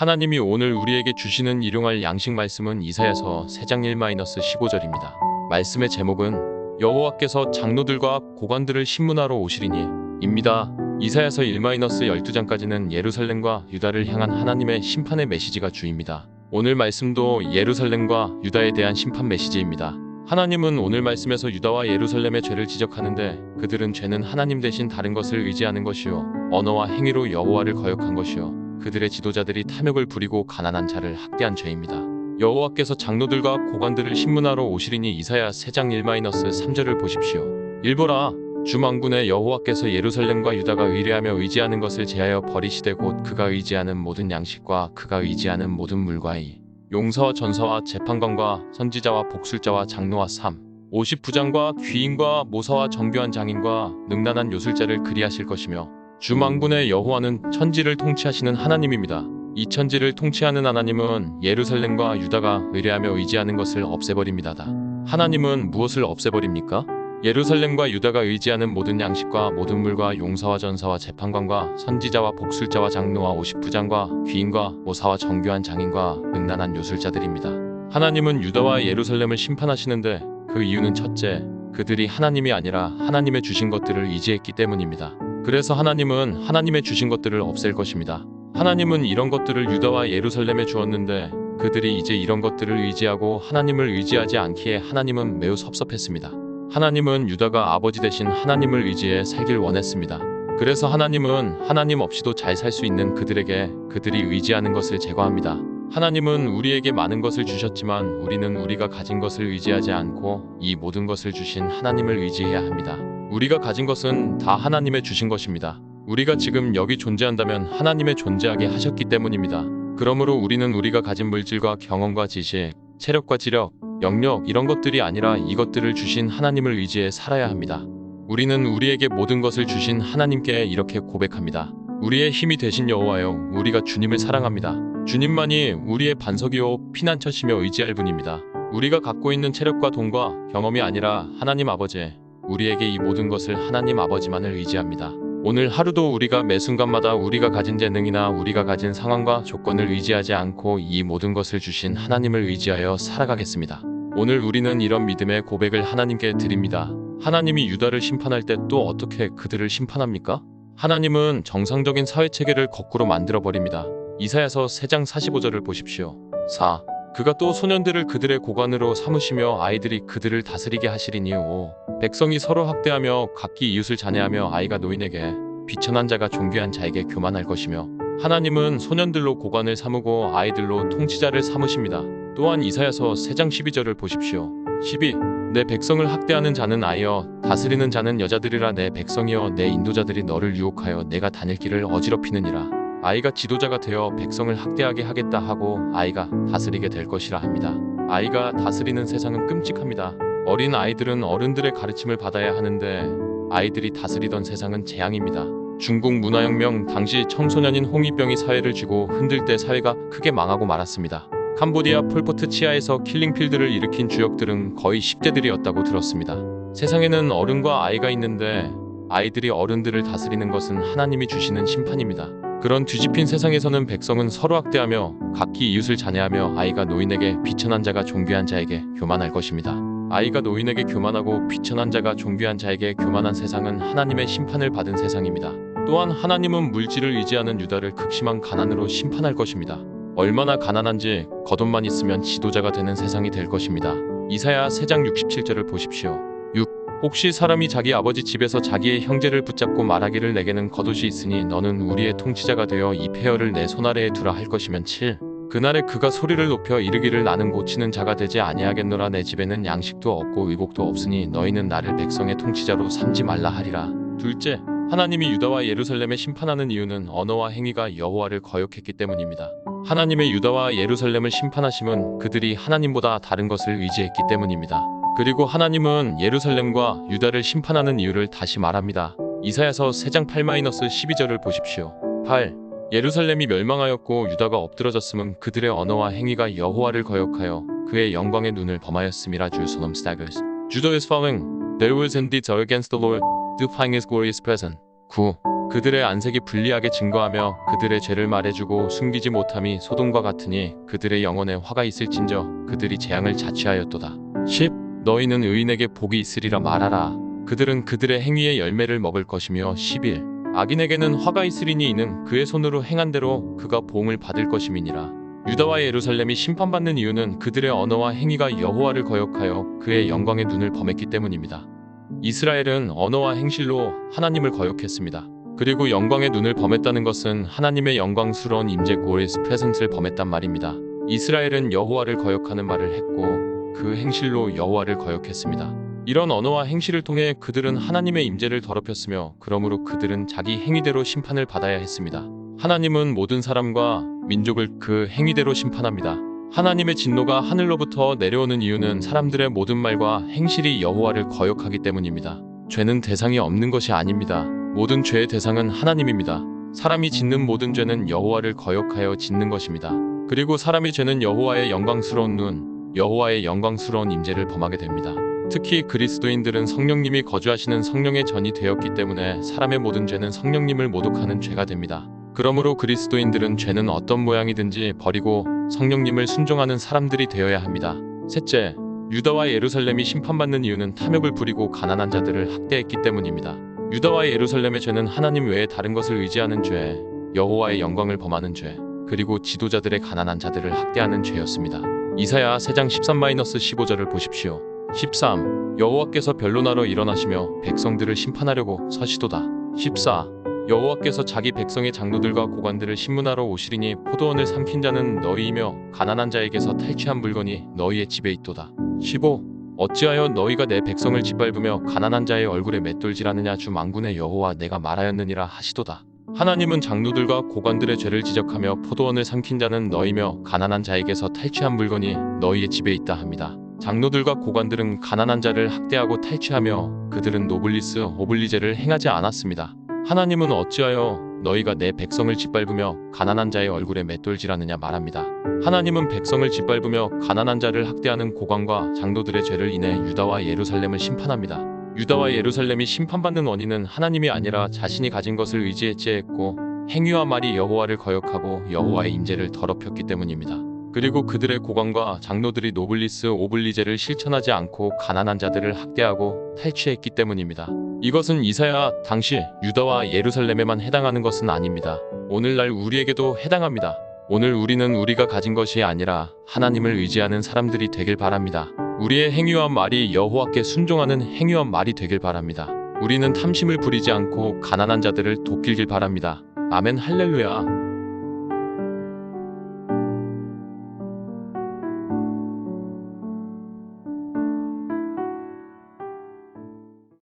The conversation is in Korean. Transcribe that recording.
하나님이 오늘 우리에게 주시는 일용할 양식 말씀은 이사야서 3장 1-15절입니다. 말씀의 제목은 여호와께서 장로들과 고관들을 신문하러 오시리니 입니다. 이사야서 1-12장까지는 예루살렘과 유다를 향한 하나님의 심판의 메시지가 주입니다. 오늘 말씀도 예루살렘과 유다에 대한 심판 메시지입니다. 하나님은 오늘 말씀에서 유다와 예루살렘의 죄를 지적하는데 그들은 죄는 하나님 대신 다른 것을 의지하는 것이요 언어와 행위로 여호와를 거역한 것이요 그들의 지도자들이 탐욕을 부리고 가난한 자를 학대한 죄입니다. 여호와께서 장로들과 고관들을 신문하러 오시리니 이사야 3장 1-3절을 보십시오. 일보라 주 만군의 여호와께서 예루살렘과 유다가 의뢰하며 의지하는 것을 제하여 버리시되 곧 그가 의지하는 모든 양식과 그가 의지하는 모든 물과의 용사와 전사와 재판관과 선지자와 복술자와 장로와 50부장과 귀인과 모사와 정교한 장인과 능란한 요술자를 그리하실 것이며 주 만군의 여호와는 천지를 통치하시는 하나님입니다. 이 천지를 통치하는 하나님은 예루살렘과 유다가 의뢰하며 의지하는 것을 없애버립니다. 하나님은 무엇을 없애버립니까? 예루살렘과 유다가 의지하는 모든 양식과 모든 물과 용사와 전사와 재판관과 선지자와 복술자와 장로와 50부장과 귀인과 모사와 정교한 장인과 능란한 요술자들입니다. 하나님은 유다와 예루살렘을 심판하시는데 그 이유는 첫째, 그들이 하나님이 아니라 하나님의 주신 것들을 의지했기 때문입니다. 그래서 하나님은 하나님의 주신 것들을 없앨 것입니다. 하나님은 이런 것들을 유다와 예루살렘에 주었는데 그들이 이제 이런 것들을 의지하고 하나님을 의지하지 않기에 하나님은 매우 섭섭했습니다. 하나님은 유다가 아버지 대신 하나님을 의지해 살길 원했습니다. 그래서 하나님은 하나님 없이도 잘 살 수 있는 그들에게 그들이 의지하는 것을 제거합니다. 하나님은 우리에게 많은 것을 주셨지만 우리는 우리가 가진 것을 의지하지 않고 이 모든 것을 주신 하나님을 의지해야 합니다. 우리가 가진 것은 다 하나님의 주신 것입니다. 우리가 지금 여기 존재한다면 하나님의 존재하게 하셨기 때문입니다. 그러므로 우리는 우리가 가진 물질과 경험과 지식, 체력과 지력, 영역 이런 것들이 아니라 이것들을 주신 하나님을 의지해 살아야 합니다. 우리는 우리에게 모든 것을 주신 하나님께 이렇게 고백합니다. 우리의 힘이 되신 여호와여, 우리가 주님을 사랑합니다. 주님만이 우리의 반석이요 피난처시며 의지할 분입니다. 우리가 갖고 있는 체력과 돈과 경험이 아니라 하나님 아버지, 우리에게 이 모든 것을 하나님 아버지만을 의지합니다. 오늘 하루도 우리가 매 순간마다 우리가 가진 재능이나 우리가 가진 상황과 조건을 의지하지 않고 이 모든 것을 주신 하나님을 의지하여 살아가겠습니다. 오늘 우리는 이런 믿음의 고백을 하나님께 드립니다. 하나님이 유다를 심판할 때 또 어떻게 그들을 심판합니까? 하나님은 정상적인 사회체계를 거꾸로 만들어버립니다. 이사야서 3장 45절을 보십시오. 4. 그가 또 소년들을 그들의 고관으로 삼으시며 아이들이 그들을 다스리게 하시리니 5. 백성이 서로 학대하며 각기 이웃을 잔해하며 아이가 노인에게 비천한 자가 존귀한 자에게 교만할 것이며 하나님은 소년들로 고관을 삼으고 아이들로 통치자를 삼으십니다. 또한 이사야서 3장 12절을 보십시오. 12. 내 백성을 학대하는 자는 아이여 다스리는 자는 여자들이라 내 백성이여 내 인도자들이 너를 유혹하여 내가 다닐 길을 어지럽히느니라. 아이가 지도자가 되어 백성을 학대하게 하겠다 하고 아이가 다스리게 될 것이라 합니다. 아이가 다스리는 세상은 끔찍합니다. 어린 아이들은 어른들의 가르침을 받아야 하는데 아이들이 다스리던 세상은 재앙입니다. 중국 문화혁명 당시 청소년인 홍위병이 사회를 쥐고 흔들 때 사회가 크게 망하고 말았습니다. 캄보디아 폴포트 치하에서 킬링필드를 일으킨 주역들은 거의 10대들이었다고 들었습니다. 세상에는 어른과 아이가 있는데 아이들이 어른들을 다스리는 것은 하나님이 주시는 심판입니다. 그런 뒤집힌 세상에서는 백성은 서로 학대하며 각기 이웃을 잔해하며 아이가 노인에게 비천한 자가 존귀한 자에게 교만할 것입니다. 아이가 노인에게 교만하고 비천한 자가 존귀한 자에게 교만한 세상은 하나님의 심판을 받은 세상입니다. 또한 하나님은 물질을 의지하는 유다를 극심한 가난으로 심판할 것입니다. 얼마나 가난한지 겉옷만 있으면 지도자가 되는 세상이 될 것입니다. 이사야 3장 67절을 보십시오. 6. 혹시 사람이 자기 아버지 집에서 자기의 형제를 붙잡고 말하기를 내게는 겉옷이 있으니 너는 우리의 통치자가 되어 이 폐허를 내 손아래에 두라 할 것이면 7. 그날에 그가 소리를 높여 이르기를 나는 고치는 자가 되지 아니하겠노라 내 집에는 양식도 없고 의복도 없으니 너희는 나를 백성의 통치자로 삼지 말라 하리라. 둘째, 하나님이 유다와 예루살렘에 심판하는 이유는 언어와 행위가 여호와를 거역했기 때문입니다. 하나님의 유다와 예루살렘을 심판하심은 그들이 하나님보다 다른 것을 의지했기 때문입니다. 그리고 하나님은 예루살렘과 유다를 심판하는 이유를 다시 말합니다. 이사야서 3장 8-12절을 보십시오. 8. 예루살렘이 멸망하였고 유다가 엎드러졌음은 그들의 언어와 행위가 여호와를 거역하여 그의 영광의 눈을 범하였음이라 주 소놈 스타그스. Judah is falling. There was indeed war against the Lord, defying his glorious presence. 9. 그들의 안색이 불리하게 증거하며 그들의 죄를 말해주고 숨기지 못함이 소돔과 같으니 그들의 영혼에 화가 있을진저 그들이 재앙을 자취하였도다. 10. 너희는 의인에게 복이 있으리라 말하라. 그들은 그들의 행위의 열매를 먹을 것이며 11. 악인에게는 화가 있으리니 이는 그의 손으로 행한 대로 그가 보응을 받을 것임이니라. 유다와 예루살렘이 심판받는 이유는 그들의 언어와 행위가 여호와를 거역하여 그의 영광의 눈을 범했기 때문입니다. 이스라엘은 언어와 행실로 하나님을 거역했습니다. 그리고 영광의 눈을 범했다는 것은 하나님의 영광스러운 임재 glorious presence를 범했단 말입니다. 이스라엘은 여호와를 거역하는 말을 했고 그 행실로 여호와를 거역했습니다. 이런 언어와 행실을 통해 그들은 하나님의 임재를 더럽혔으며 그러므로 그들은 자기 행위대로 심판을 받아야 했습니다. 하나님은 모든 사람과 민족을 그 행위대로 심판합니다. 하나님의 진노가 하늘로부터 내려오는 이유는 사람들의 모든 말과 행실이 여호와를 거역하기 때문입니다. 죄는 대상이 없는 것이 아닙니다. 모든 죄의 대상은 하나님입니다. 사람이 짓는 모든 죄는 여호와를 거역하여 짓는 것입니다. 그리고 사람의 죄는 여호와의 영광스러운 눈, 여호와의 영광스러운 임재를 범하게 됩니다. 특히 그리스도인들은 성령님이 거주하시는 성령의 전이 되었기 때문에 사람의 모든 죄는 성령님을 모독하는 죄가 됩니다. 그러므로 그리스도인들은 죄는 어떤 모양이든지 버리고 성령님을 순종하는 사람들이 되어야 합니다. 셋째, 유다와 예루살렘이 심판받는 이유는 탐욕을 부리고 가난한 자들을 학대했기 때문입니다. 유다와 예루살렘의 죄는 하나님 외에 다른 것을 의지하는 죄, 여호와의 영광을 범하는 죄, 그리고 지도자들의 가난한 자들을 학대하는 죄였습니다. 이사야 3장 13-15절을 보십시오. 13. 여호와께서 변론하러 일어나시며 백성들을 심판하려고 서시도다. 14. 여호와께서 자기 백성의 장로들과 고관들을 심문하러 오시리니 포도원을 삼킨 자는 너희이며 가난한 자에게서 탈취한 물건이 너희의 집에 있도다. 15. 어찌하여 너희가 내 백성을 짓밟으며 가난한 자의 얼굴에 맷돌질하느냐. 주 만군의 여호와 내가 말하였느니라 하시도다. 하나님은 장로들과 고관들의 죄를 지적하며 포도원을 삼킨 자는 너희며 가난한 자에게서 탈취한 물건이 너희의 집에 있다 합니다. 장로들과 고관들은 가난한 자를 학대하고 탈취하며 그들은 노블리스 오블리제를 행하지 않았습니다. 하나님은 어찌하여 너희가 내 백성을 짓밟으며 가난한 자의 얼굴에 맷돌질하느냐 말합니다. 하나님은 백성을 짓밟으며 가난한 자를 학대하는 고관과 장로들의 죄를 인해 유다와 예루살렘을 심판합니다. 유다와 예루살렘이 심판받는 원인은 하나님이 아니라 자신이 가진 것을 의지했고 행위와 말이 여호와를 거역하고 여호와의 임재를 더럽혔기 때문입니다. 그리고 그들의 고관과 장로들이 노블리스 오블리제를 실천하지 않고 가난한 자들을 학대하고 탈취했기 때문입니다. 이것은 이사야 당시 유다와 예루살렘에만 해당하는 것은 아닙니다. 오늘날 우리에게도 해당합니다. 오늘 우리는 우리가 가진 것이 아니라 하나님을 의지하는 사람들이 되길 바랍니다. 우리의 행위와 말이 여호와께 순종하는 행위와 말이 되길 바랍니다. 우리는 탐심을 부리지 않고 가난한 자들을 돕길 바랍니다. 아멘 할렐루야.